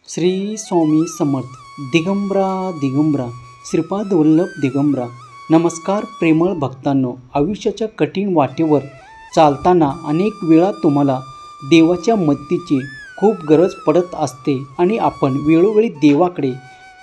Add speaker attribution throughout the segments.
Speaker 1: श्री स्वामी समर्थ. दिगंबरा दिगंबरा श्रीपाद वल्लभ दिगंबरा. नमस्कार प्रेमळ भक्तांनो. आयुष्याच्या कठीण वाटेवर चालताना अनेक वेळा तुम्हाला देवाच्या मदतीची खूप गरज पडत असते आणि आपण वेळोवेळी देवाकडे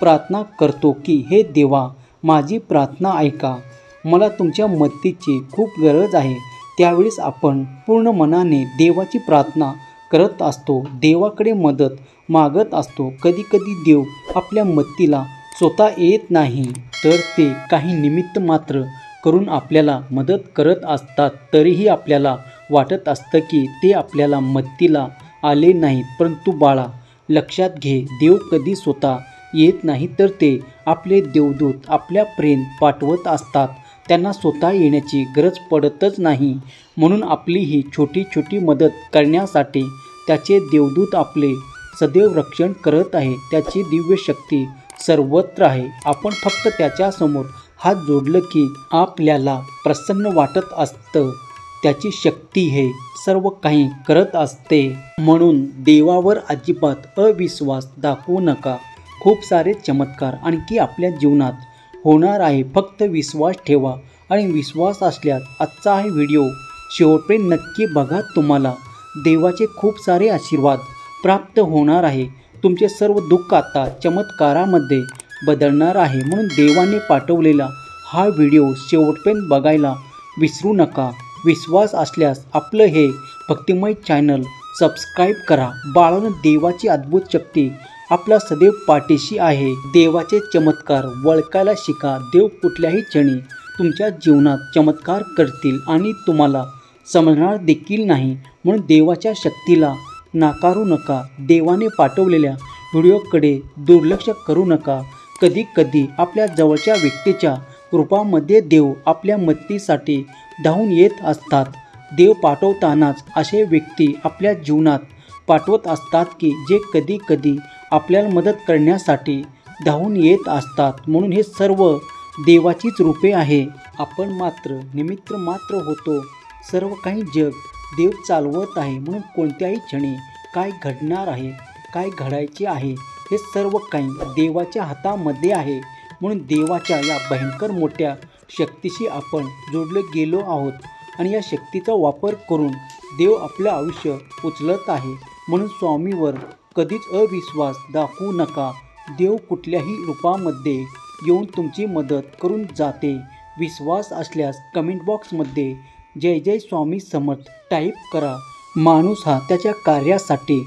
Speaker 1: प्रार्थना करतो की हे देवा, माझी प्रार्थना ऐका, मला तुमच्या मदतीची खूप गरज आहे. त्यावेळेस आपण पूर्ण मनाने देवाची प्रार्थना करत असतो, देवाकडे मदत मागत असतो. कधीकधी देव आपल्या मदतीला स्वतः येत नाही, तर ते काही निमित्त मात्र करून आपल्याला मदत करत असतात. तरीही आपल्याला वाटत असतं की ते आपल्याला मदतीला आले नाहीत. परंतु बाळा, लक्षात घे, देव कधी स्वतः येत नाही, तर ते आपले देवदूत आपल्यापर्यंत पाठवत असतात. त्यांना स्वतः येण्याची गरज पडतच नाही. म्हणून आपली ही छोटी छोटी मदत करण्यासाठी त्याचे देवदूत आपले सदैव रक्षण करत आहे. त्याची दिव्य शक्ती सर्वत्र आहे. आपण फक्त त्याच्यासमोर हात जोडलं की आपल्याला प्रसन्न वाटत असतं. त्याची शक्ती हे सर्व काही करत असते. म्हणून देवावर अजिबात अविश्वास दाखवू नका. खूप सारे चमत्कार आणखी आपल्या जीवनात होणार आहे. फक्त विश्वास ठेवा आणि विश्वास असल्यास आजचा हा व्हिडिओ शेवटपर्यंत नक्की बघा. तुम्हाला देवाचे खूप सारे आशीर्वाद प्राप्त होणार आहे. तुमचे सर्व दुःख आता चमत्कारामध्ये बदलणार आहे. म्हणून देवाने पाठवलेला हा व्हिडिओ शेवटपर्यंत बघायला विसरू नका. विश्वास असल्यास आपलं हे भक्तिमय चॅनल सबस्क्राईब करा. बाळानं, देवाची अद्भुत शक्ती आपला सदैव पाठीशी आहे. देवाचे चमत्कार ओळखायला शिका. देव कुठल्याही क्षणी तुमच्या जीवनात चमत्कार करतील आणि तुम्हाला समजणार देखील नाही. म्हणून देवाच्या शक्तीला नाकारू नका. देवाने पाठवलेल्या व्हिडिओकडे दुर्लक्ष करू नका. कधी कधी आपल्या जवळच्या व्यक्तीच्या रूपामध्ये देव आपल्या मदतीसाठी धावून येत असतात. देव पाठवतानाच असे व्यक्ती आपल्या जीवनात पाठवत असतात की जे कधी कधी आपल्याला मदत करण्यासाठी धावून येत असतात. म्हणून हे सर्व देवाचीच रूपे आहे. आपण मात्र निमित्त मात्र होतो. सर्व काही जग देव चालवत आहे. म्हणून कोणत्याही क्षणी काय घडणार आहे, काय घडायचे आहे, हे सर्व काही देवाच्या हातामध्ये आहे. म्हणून देवाच्या या भयंकर मोठ्या शक्तीशी आपण जोडले गेलो आहोत आणि या शक्तीचा वापर करून देव आपलं आयुष्य उचलत आहे. म्हणून स्वामीवर कधीच अविश्वास दाखवू नका. देव कुठल्याही रूपामध्ये येऊन तुमची मदत करून जाते. विश्वास असल्यास कमेंट बॉक्समध्ये जय जय स्वामी समर्थ टाईप करा. माणूस हा त्याच्या कार्यासाठी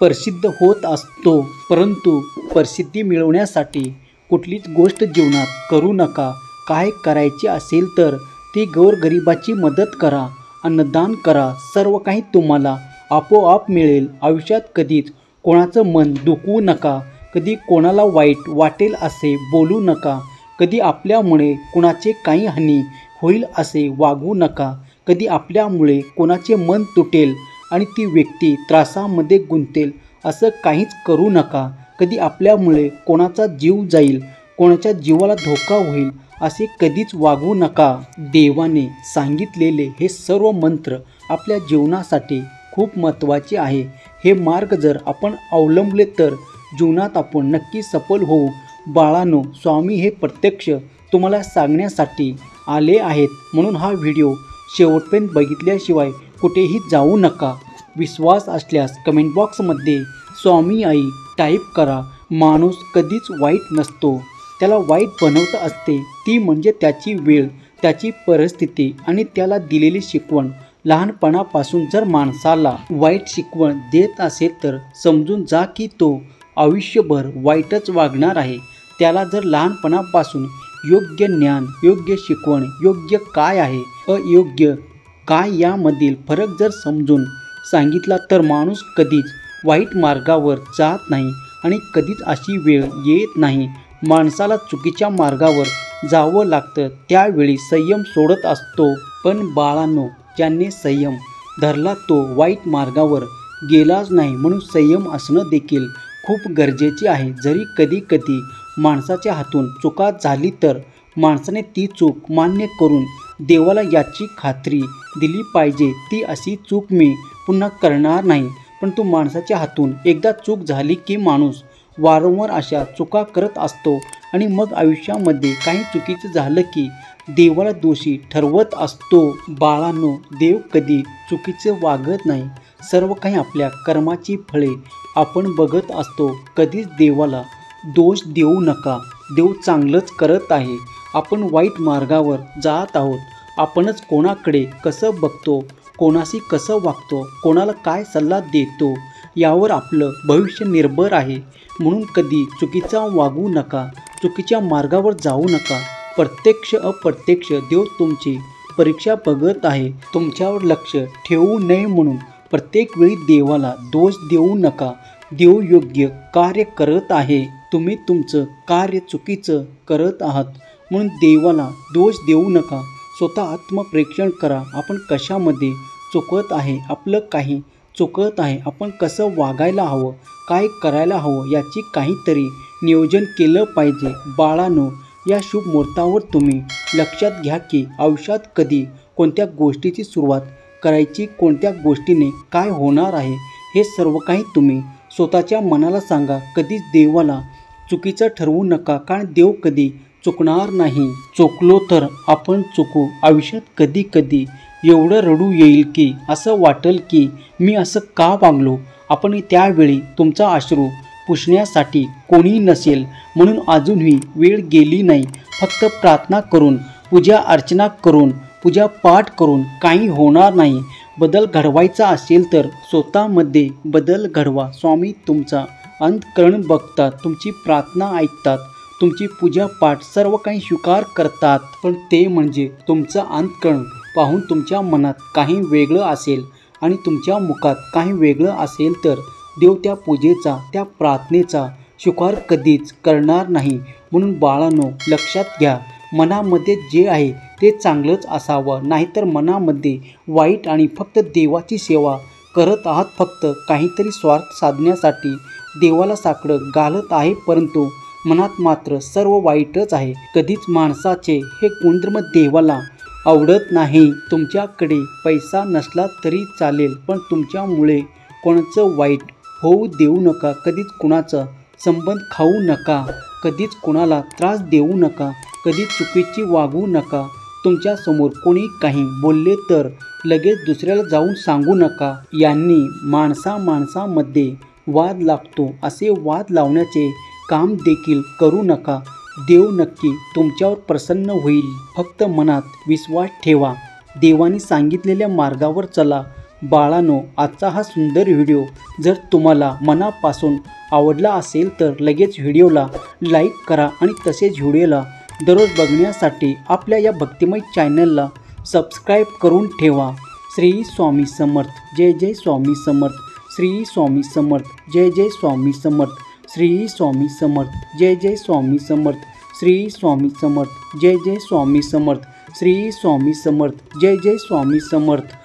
Speaker 1: प्रसिद्ध होत असतो, परंतु प्रसिद्धी मिळवण्यासाठी कुठलीच गोष्ट जीवनात करू नका. काय करायचे असेल तर ती गोरगरिबाची मदत करा, अन्नदान करा. सर्व काही तुम्हाला आपोआप मिळेल. आयुष्यात कधीच कोणाचं मन दुखवू नका. कधी कोणाला वाईट वाटेल असे बोलू नका. कधी आपल्यामुळे कोणाचे काही हानी होईल असे वागू नका. कधी आपल्यामुळे कोणाचे मन तुटेल आणि ती व्यक्ती त्रासामध्ये गुंतेल असं काहीच करू नका. कधी आपल्यामुळे कोणाचा जीव जाईल, कोणाच्या जीवाला धोका होईल असे कधीच वागू नका. देवाने सांगितलेले हे सर्व मंत्र आपल्या जीवनासाठी खूप महत्त्वाचे आहे. हे मार्ग जर आपण अवलंबले तर जीवनात आपण नक्की सफल होऊ. बाळांनो, स्वामी हे प्रत्यक्ष तुम्हाला सांगण्यासाठी आले आहेत. म्हणून हा व्हिडिओ शेवटपर्यंत बघितल्याशिवाय कुठेही जाऊ नका. विश्वास असल्यास कमेंट बॉक्समध्ये स्वामी आई टाईप करा. माणूस कधीच वाईट नसतो, त्याला वाईट बनवत असते. ती म्हणजे त्याची वेळ, त्याची परिस्थिती आणि त्याला दिलेली शिकवण. लहानपणापासून जर माणसाला वाईट शिकवण देत असेल तर समजून जा की तो आयुष्यभर वाईटच वागणार आहे. त्याला जर लहानपणापासून योग्य ज्ञान, योग्य शिकवण, योग्य काय आहे, अयोग्य काय यामधील फरक जर समजून सांगितला तर माणूस कधीच वाईट मार्गावर जात नाही आणि कधीच अशी वेळ येत नाही. माणसाला चुकीच्या मार्गावर जावं लागतं, त्यावेळी संयम सोडत असतो. पण बाळांनो, ज्याने संयम धरला तो वाईट मार्गावर गेलाच नाही. म्हणून संयम असणं देखील खूप गरजेचे आहे. जरी कधी कधी माणसाच्या हातून चुका झाली तर माणसाने ती चूक मान्य करून देवाला याची खात्री दिली पाहिजे, ती अशी चूक मी पुन्हा करणार नाही. परंतु माणसाच्या हातून एकदा चूक झाली की माणूस वारंवार अशा चुका करत असतो आणि मग आयुष्यामध्ये काही चुकीचं झालं की देवाला दोषी ठरवत असतो. बाळांनो, देव कधी चुकीचं वागत नाही. सर्व काही आपल्या कर्माची फळे आपण बघत असतो. कधीच देवाला दोष देऊ नका. देव चांगलंच करत आहे. आपण वाईट मार्गावर जात आहोत. आपणच कोणाकडे कसं बघतो, कोणाशी कसं वागतो, कोणाला काय सल्ला देतो यावर आपलं भविष्य निर्भर आहे. म्हणून कधी चुकीचा वागू नका. चुकीच्या मार्गावर जाऊ नका. प्रत्यक्ष अप्रत्यक्ष देव तुमची परीक्षा बघत आहे. तुमच्यावर लक्ष ठेवू नये म्हणून प्रत्येक वेळी देवाला दोष देऊ नका. देव योग्य कार्य करत आहे. तुम्ही तुमचं कार्य चुकीचं करत आहात म्हणून देवाला दोष देऊ नका. स्वतः आत्मपरीक्षण करा. आपण कशामध्ये चुकत आहे, आपलं काही चुकत आहे, आपण कसं वागायला हवं, काय करायला हवं याची काहीतरी नियोजन केलं पाहिजे. बाळांनो, या शुभ मुहूर्तावर तुम्ही लक्षात घ्या की आयुष्यात कधी कोणत्या गोष्टीची सुरुवात करायची, कोणत्या गोष्टीने काय होणार आहे हे सर्व काही तुम्ही स्वतःच्या मनाला सांगा. कधीच देवाला चुकीचं ठरवू नका, कारण देव कधी चुकणार नाही. चुकलो तर आपण चुकू. आयुष्यात कधी कधी एवढं रडू येईल की असं वाटेल की मी असं का वागलो. आपण त्यावेळी तुमचा अश्रू पुसण्यासाठी कोणी नसेल म्हणून अजूनही वेळ गेली नाही. फक्त प्रार्थना करून, पूजा अर्चना करून, पूजा पाठ करून काही होणार नाही. बदल घडवायचा असेल तर स्वतःमध्ये बदल घडवा. स्वामी तुमचा अंतःकरण बघतात, तुमची प्रार्थना ऐकतात, तुमची पूजा पाठ सर्व काही स्वीकार करतात. पण ते म्हणजे तुमचं अंतःकरण पाहून तुमच्या मनात काही वेगळं असेल आणि तुमच्या मुखात काही वेगळं असेल तर देव त्या पूजेचा, त्या प्रार्थनेचा स्वीकार कधीच करणार नाही. म्हणून बाळांनो, लक्षात घ्या, मनामध्ये जे आहे ते चांगलंच असावं. नाहीतर मनामध्ये वाईट आणि फक्त देवाची सेवा करत आहात. फक्त काहीतरी स्वार्थ साधण्यासाठी देवाला साकडं घालत आहे, परंतु मनात मात्र सर्व वाईटच आहे. कधीच माणसाचे हे गुणधर्म देवाला आवडत नाही. तुमच्याकडे पैसा नसला तरी चालेल, पण तुमच्यामुळे कोणाचं वाईट होऊ देऊ नका. कधीच कुणाचा संबंध खाऊ नका. कधीच कुणाला त्रास देऊ नका. कधीच चुकीची वागू नका. तुमच्यासमोर कोणी काही बोलले तर लगेच दुसऱ्याला जाऊन सांगू नका. यांनी माणसामध्ये वाद लागतो असे वाद लावण्याचे काम देखील करू नका. देव नक्की तुमच्यावर प्रसन्न होईल. फक्त मनात विश्वास ठेवा. देवाने सांगितलेल्या मार्गावर चला. बाळांनो, आजचा हा सुंदर व्हिडिओ जर तुम्हाला मनापासून आवडला असेल तर लगेच व्हिडिओला लाईक करा आणि तसेच व्हिडिओला दररोज बघण्यासाठी आपल्या या भक्तिमय चॅनलला सबस्क्राईब करून ठेवा. श्री स्वामी समर्थ. जय जय स्वामी समर्थ. श्री स्वामी समर्थ. जय जय स्वामी समर्थ. श्री स्वामी समर्थ. जय जय स्वामी समर्थ. श्री स्वामी समर्थ. जय जय स्वामी समर्थ. श्री स्वामी समर्थ. जय जय स्वामी समर्थ.